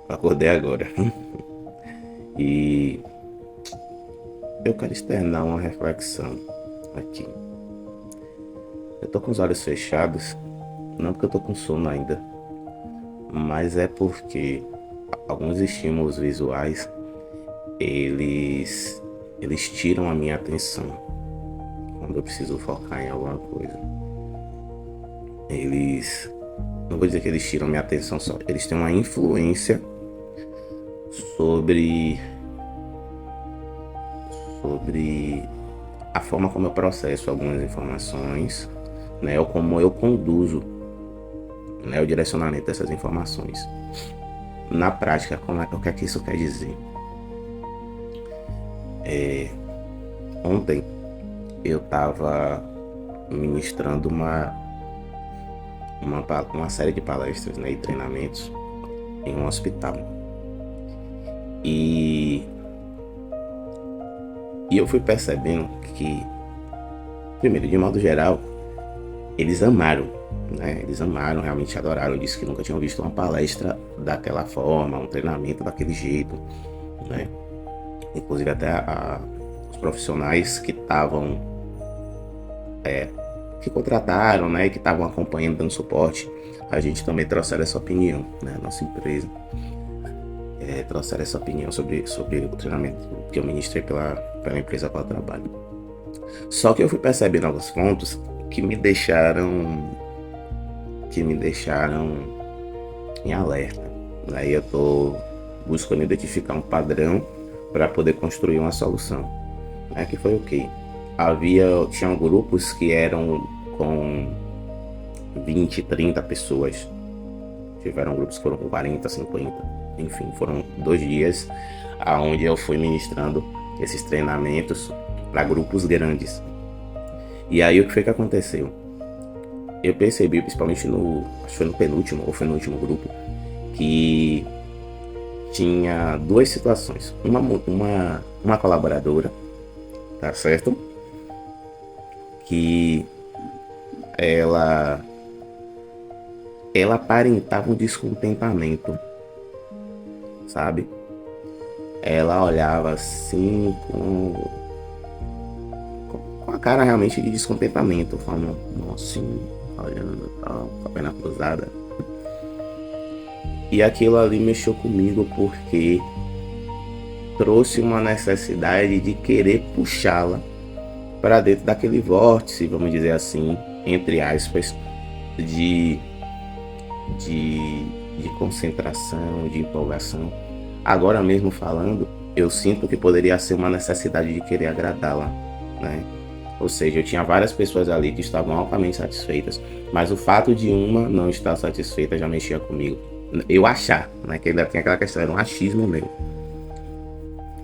Acordei agora. E eu quero externar uma reflexão aqui. Eu tô com os olhos fechados, não porque eu tô com sono ainda, mas é porque alguns estímulos visuais, eles eles tiram a minha atenção quando eu preciso focar em alguma coisa. Eles, não vou dizer que eles tiram minha atenção só, eles têm uma influência sobre sobre a forma como eu processo algumas informações, né, ou como eu conduzo, né, o direcionamento dessas informações. Na prática, o que é que isso quer dizer? Ontem eu estava ministrando uma série de palestras, né, e treinamentos em um hospital. E, e eu fui percebendo que, primeiro, de modo geral, eles amaram, né? Eles amaram, realmente adoraram. Disse que nunca tinham visto uma palestra daquela forma, um treinamento daquele jeito, né? Inclusive até os profissionais que estavam, que contrataram, né? Que estavam acompanhando, dando suporte, a gente também trouxeram essa opinião, né? Nossa empresa trouxeram essa opinião sobre o treinamento que eu ministrei pela empresa para o trabalho. Só que eu fui percebendo alguns pontos que me deixaram em alerta. Aí eu tô buscando identificar um padrão para poder construir uma solução. Que foi o quê? Tinham grupos que eram com 20, 30 pessoas. Tiveram grupos que foram com 40, 50. Enfim, foram 2 dias onde eu fui ministrando esses treinamentos para grupos grandes. E aí o que foi que aconteceu? Eu percebi, principalmente acho que foi no penúltimo ou foi no último grupo, que tinha 2 situações. Uma colaboradora, tá certo? Que ela aparentava um descontentamento, sabe? Ela olhava assim com a cara realmente de descontentamento, falando assim, olhando tal, com a perna cruzada. E aquilo ali mexeu comigo porque trouxe uma necessidade de querer puxá-la para dentro daquele vórtice, vamos dizer assim, entre aspas, de concentração, de empolgação. Agora mesmo falando, eu sinto que poderia ser uma necessidade de querer agradá-la, né? Ou seja, eu tinha várias pessoas ali que estavam altamente satisfeitas, mas o fato de uma não estar satisfeita já mexia comigo. Eu achar, né? Que ainda tem aquela questão, era um achismo meu.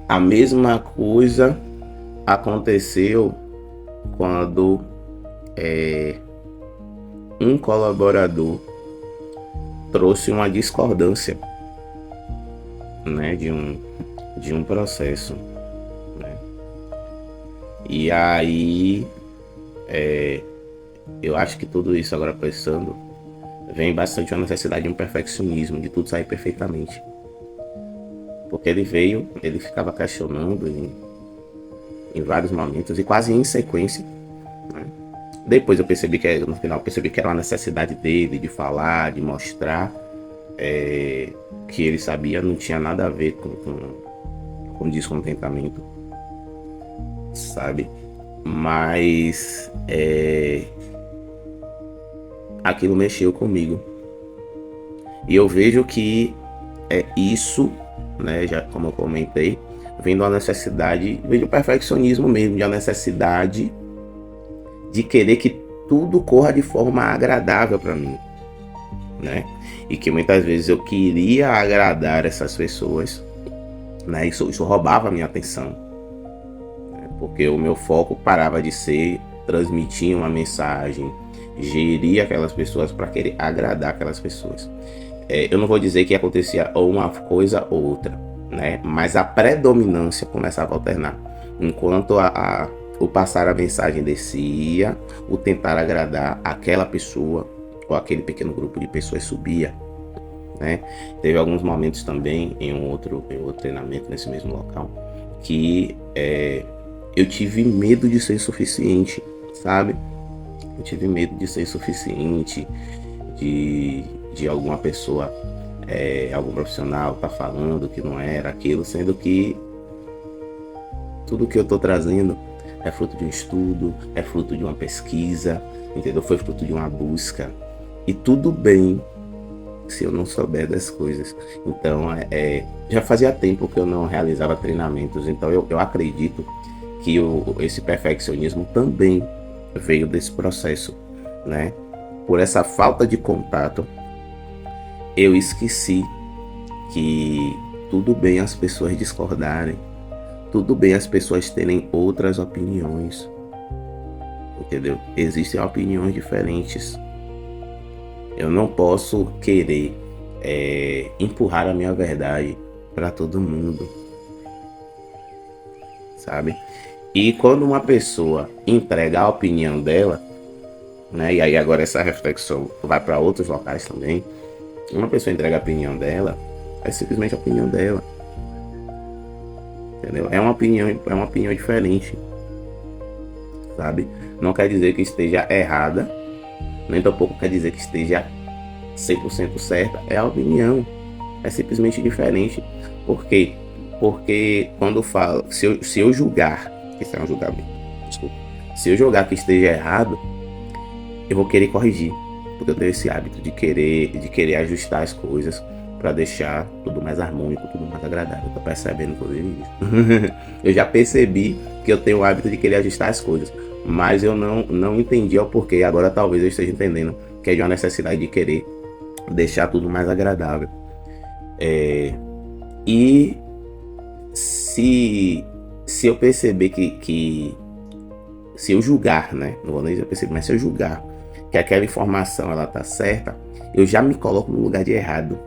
A mesma coisa aconteceu quando um colaborador trouxe uma discordância, né, de um processo, né? E aí eu acho que tudo isso, agora pensando, vem bastante a necessidade de um perfeccionismo, de tudo sair perfeitamente. Porque ele ficava questionando em vários momentos e quase em sequência, né? Depois no final eu percebi que era uma necessidade dele de falar, de mostrar que ele sabia, não tinha nada a ver com descontentamento, sabe? Mas aquilo mexeu comigo. E eu vejo que isso, né, já como eu comentei, vem da necessidade, vem do perfeccionismo mesmo, de uma necessidade de querer que tudo corra de forma agradável para mim, né? E que muitas vezes eu queria agradar essas pessoas, né? Isso roubava a minha atenção, né? Porque o meu foco parava de ser transmitir uma mensagem, gerir aquelas pessoas para querer agradar aquelas pessoas. Eu não vou dizer que acontecia ou uma coisa ou outra, né? Mas a predominância começava a alternar, enquanto o passar a mensagem descia, o tentar agradar aquela pessoa ou aquele pequeno grupo de pessoas subia. né? Teve alguns momentos também em outro treinamento nesse mesmo local que eu tive medo de ser insuficiente, sabe? Eu tive medo de ser insuficiente, de alguma pessoa, algum profissional tá falando que não era aquilo, sendo que tudo que eu tô trazendo é fruto de um estudo, é fruto de uma pesquisa, entendeu? Foi fruto de uma busca. E tudo bem se eu não souber das coisas. Então, já fazia tempo que eu não realizava treinamentos, então eu acredito que esse perfeccionismo também veio desse processo, né? Por essa falta de contato, eu esqueci que tudo bem as pessoas discordarem, tudo bem as pessoas terem outras opiniões, entendeu? Existem opiniões diferentes. Eu não posso querer empurrar a minha verdade para todo mundo, sabe? E quando uma pessoa entrega a opinião dela, né? E aí agora essa reflexão vai para outros locais também. Uma pessoa entrega a opinião dela, é simplesmente a opinião dela, entendeu? É uma opinião diferente, sabe? Não quer dizer que esteja errada, nem tampouco quer dizer que esteja 100% certa. É a opinião, é simplesmente diferente. Por quê? Porque quando falo, se eu julgar, isso é um julgamento, desculpa, se eu julgar que esteja errado, eu vou querer corrigir, porque eu tenho esse hábito de querer ajustar as coisas para deixar tudo mais harmônico, tudo mais agradável. Eu tô percebendo, inclusive, isso. Eu já percebi que eu tenho o hábito de querer ajustar as coisas, mas eu não entendi o porquê. Agora talvez eu esteja entendendo que é de uma necessidade de querer deixar tudo mais agradável. E se eu perceber se eu julgar, né? Não vou nem dizer perceber, mas se eu julgar que aquela informação ela tá certa, eu já me coloco no lugar de errado,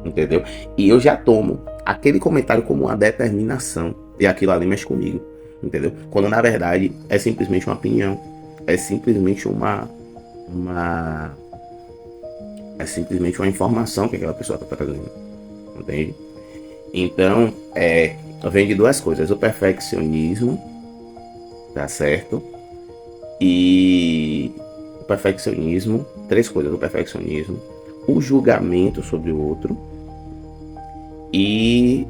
entendeu? E eu já tomo aquele comentário como uma determinação, e aquilo ali mexe comigo, entendeu? Quando na verdade é simplesmente uma opinião, é simplesmente uma informação que aquela pessoa está trazendo, entende? Então, vem de duas coisas: o perfeccionismo, tá certo? E o perfeccionismo, três coisas: o perfeccionismo, o julgamento sobre o outro e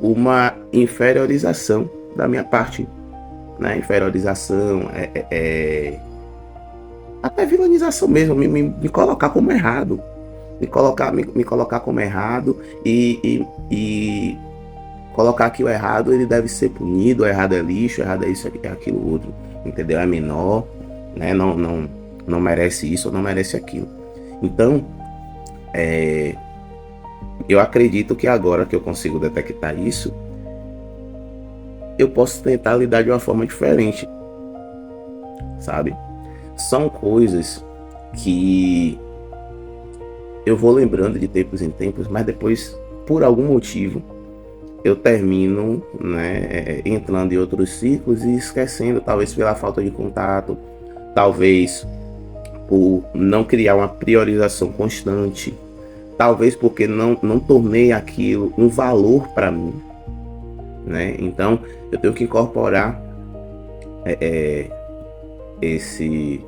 uma inferiorização da minha parte, né? Inferiorização, até vilanização mesmo, me colocar como errado, me colocar como errado e colocar que o errado ele deve ser punido, o errado é lixo, o errado é isso, é aquilo outro, entendeu? É menor, né? Não merece isso ou não merece aquilo. Então, eu acredito que agora que eu consigo detectar isso, eu posso tentar lidar de uma forma diferente, sabe? São coisas que eu vou lembrando de tempos em tempos, mas depois, por algum motivo, eu termino, né, entrando em outros ciclos e esquecendo, talvez pela falta de contato, talvez por não criar uma priorização constante, talvez porque não tornei aquilo um valor para mim, né? Então eu tenho que incorporar esse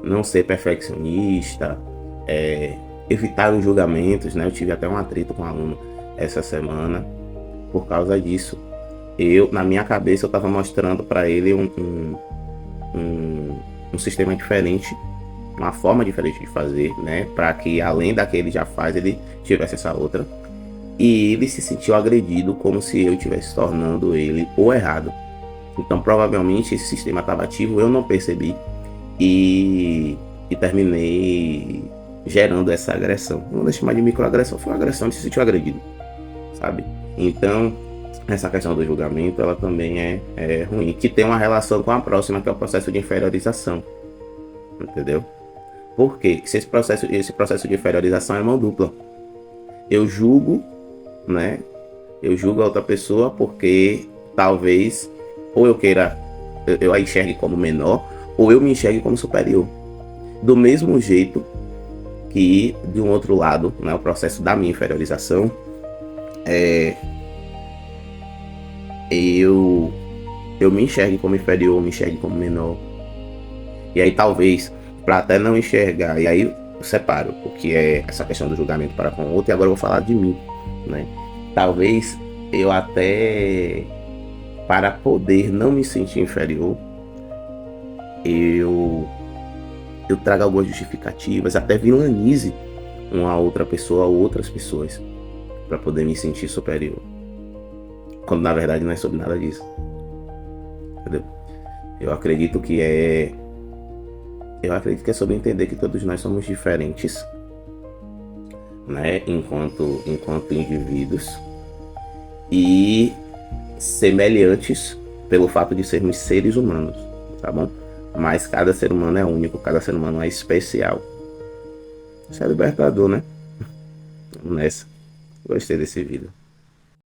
não ser perfeccionista, evitar os julgamentos, né? Eu tive até um atrito com um aluno essa semana por causa disso. Na minha cabeça, eu estava mostrando para ele um sistema diferente, uma forma diferente de fazer, né? Para que além da que ele já faz, ele tivesse essa outra. E ele se sentiu agredido como se eu estivesse tornando ele o errado. Então, provavelmente, esse sistema estava ativo, eu não percebi. E terminei gerando essa agressão. Não vou chamar de microagressão, foi uma agressão, ele se sentiu agredido, sabe? Então, essa questão do julgamento, ela também é ruim, que tem uma relação com a próxima, que é o processo de inferiorização, entendeu? Por quê? Esse processo de inferiorização é mão dupla. Eu julgo, né? Eu julgo a outra pessoa porque talvez ou eu queira, eu a enxergue como menor, ou eu me enxergue como superior. Do mesmo jeito que, de um outro lado, né, o processo da minha inferiorização, eu me enxergue como inferior, me enxergue como menor. E aí talvez, para até não enxergar, e aí eu separo o que é essa questão do julgamento para com o outro, e agora eu vou falar de mim, né? Talvez eu até, para poder não me sentir inferior, eu trago algumas justificativas, até vilanize uma outra pessoa ou outras pessoas, para poder me sentir superior. Quando na verdade não é sobre nada disso. Entendeu? Eu acredito que é sobre entender que todos nós somos diferentes, né, enquanto indivíduos, e semelhantes pelo fato de sermos seres humanos, tá bom? Mas cada ser humano é único, cada ser humano é especial. Isso é libertador, né? Vamos nessa. Gostei desse vídeo.